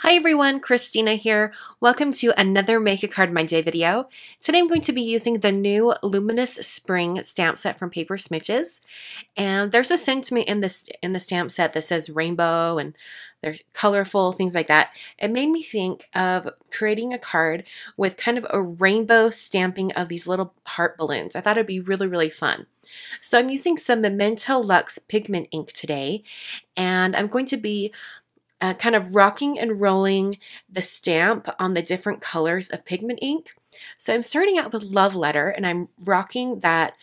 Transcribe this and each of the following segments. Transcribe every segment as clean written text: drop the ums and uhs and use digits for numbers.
Hi everyone, Christina here. Welcome to another Make a Card My Day video. Today I'm going to be using the new Luminous Spring stamp set from Paper Smidges. And there's a sentiment in the stamp set that says rainbow and they're colorful, things like that. It made me think of creating a card with kind of a rainbow stamping of these little heart balloons. I thought it'd be really fun. So I'm using some Memento Luxe pigment ink today, and I'm going to be kind of rocking and rolling the stamp on the different colors of pigment ink. So I'm starting out with Love Letter, and I'm rocking that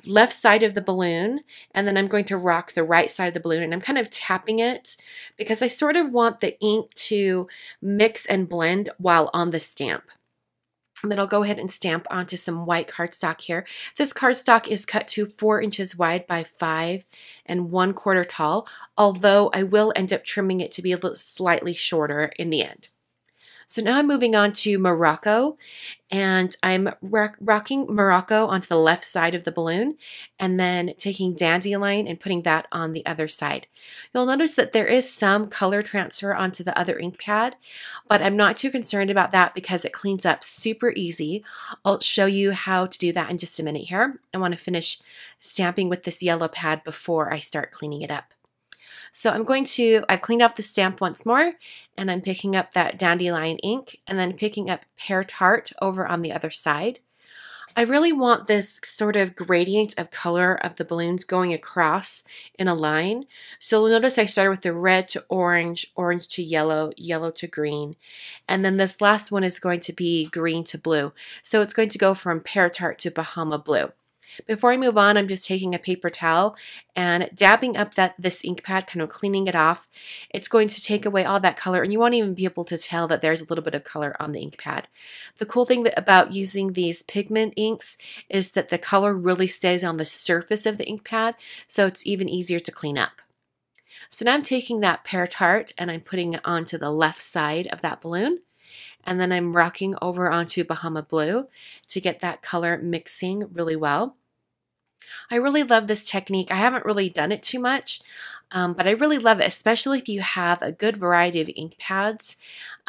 left side of the balloon, and then I'm going to rock the right side of the balloon, and I'm kind of tapping it because I sort of want the ink to mix and blend while on the stamp. And then I'll go ahead and stamp onto some white cardstock here. This cardstock is cut to 4 inches wide by 5 1/4 tall, although I will end up trimming it to be a little slightly shorter in the end. So now I'm moving on to Morocco, and I'm rocking Morocco onto the left side of the balloon and then taking Dandelion and putting that on the other side. You'll notice that there is some color transfer onto the other ink pad, but I'm not too concerned about that because it cleans up super easy. I'll show you how to do that in just a minute here. I want to finish stamping with this yellow pad before I start cleaning it up. So I've cleaned off the stamp once more, and I'm picking up that Dandelion ink and then picking up Pear Tart over on the other side. I really want this sort of gradient of color of the balloons going across in a line. So you'll notice I started with the red to orange, orange to yellow, yellow to green, and then this last one is going to be green to blue. So it's going to go from Pear Tart to Bahama Blue. Before I move on, I'm just taking a paper towel and dabbing up this ink pad, kind of cleaning it off. It's going to take away all that color, and you won't even be able to tell that there's a little bit of color on the ink pad. The cool thing about using these pigment inks is that the color really stays on the surface of the ink pad, so it's even easier to clean up. So now I'm taking that Pear Tart and I'm putting it onto the left side of that balloon. And then I'm rocking over onto Bahama Blue to get that color mixing really well. I really love this technique. I haven't really done it too much, but I really love it, especially if you have a good variety of ink pads,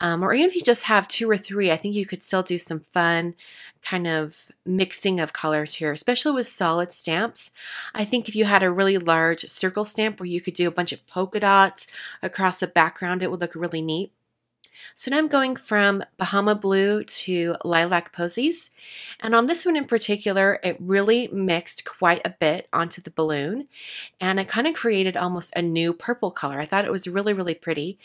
or even if you just have 2 or 3. I think you could still do some fun kind of mixing of colors here, especially with solid stamps. I think if you had a really large circle stamp where you could do a bunch of polka dots across a background, it would look really neat. So now I'm going from Bahama Blue to Lilac Posies. And on this one in particular, it really mixed quite a bit onto the balloon. And it kind of created almost a new purple color. I thought it was really pretty.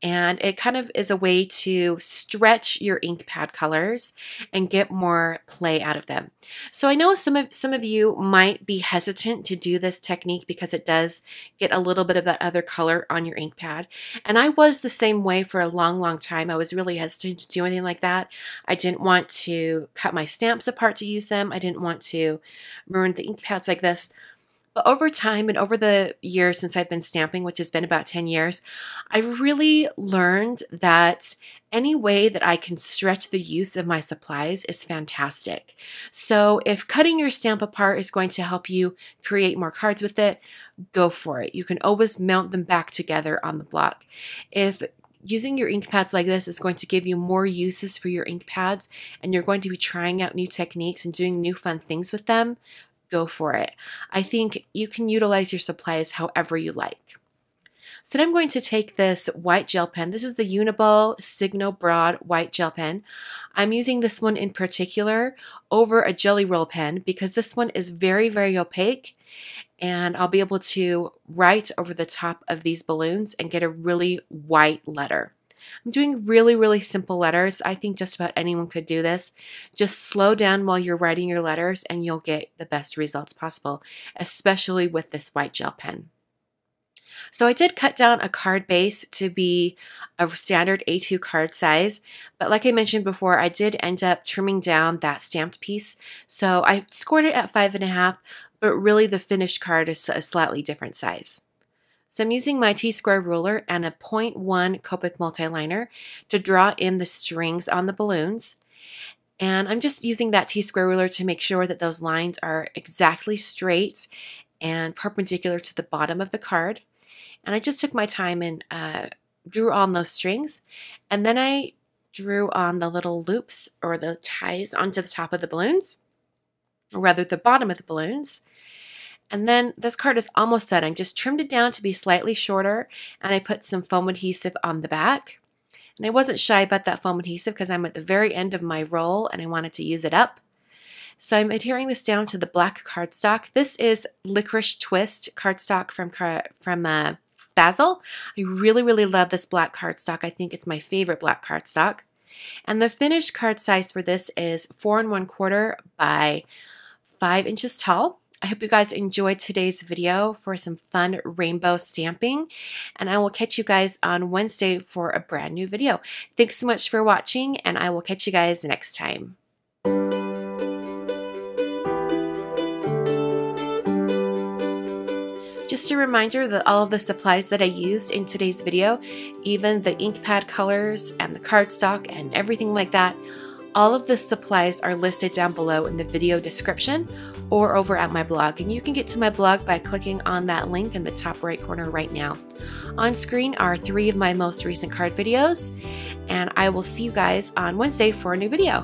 And it kind of is a way to stretch your ink pad colors and get more play out of them. So I know some of you might be hesitant to do this technique because it does get a little bit of that other color on your ink pad. And I was the same way for a long time. I was really hesitant to do anything like that. I didn't want to cut my stamps apart to use them. I didn't want to ruin the ink pads like this. But over time and over the years since I've been stamping, which has been about 10 years, I've really learned that any way that I can stretch the use of my supplies is fantastic. So if cutting your stamp apart is going to help you create more cards with it, go for it. You can always mount them back together on the block. If using your ink pads like this is going to give you more uses for your ink pads, and you're going to be trying out new techniques and doing new fun things with them, go for it. I think you can utilize your supplies however you like. So now I'm going to take this white gel pen. This is the Uniball Signo Broad white gel pen. I'm using this one in particular over a Jelly Roll pen because this one is very opaque, and I'll be able to write over the top of these balloons and get a really white letter. I'm doing really simple letters. I think just about anyone could do this. Just slow down while you're writing your letters and you'll get the best results possible, especially with this white gel pen. So I did cut down a card base to be a standard A2 card size, but like I mentioned before, I did end up trimming down that stamped piece. So I scored it at 5.5, but really the finished card is a slightly different size. So I'm using my T-square ruler and a 0.1 Copic multiliner to draw in the strings on the balloons. And I'm just using that T-square ruler to make sure that those lines are exactly straight and perpendicular to the bottom of the card. And I just took my time in drew on those strings, and then I drew on the little loops or the ties onto the top of the balloons, or rather the bottom of the balloons. And then this card is almost done. I just trimmed it down to be slightly shorter, and I put some foam adhesive on the back. And I wasn't shy about that foam adhesive because I'm at the very end of my roll and I wanted to use it up. So I'm adhering this down to the black cardstock. This is Licorice Twist cardstock from Bazzill. I really, really love this black cardstock. I think it's my favorite black cardstock. And the finished card size for this is 4 1/4 by 5 inches tall. I hope you guys enjoyed today's video for some fun rainbow stamping, and I will catch you guys on Wednesday for a brand new video. Thanks so much for watching, and I will catch you guys next time. Just a reminder that all of the supplies that I used in today's video, even the ink pad colors and the cardstock and everything like that, all of the supplies are listed down below in the video description or over at my blog. And you can get to my blog by clicking on that link in the top right corner right now. On screen are 3 of my most recent card videos, and I will see you guys on Wednesday for a new video.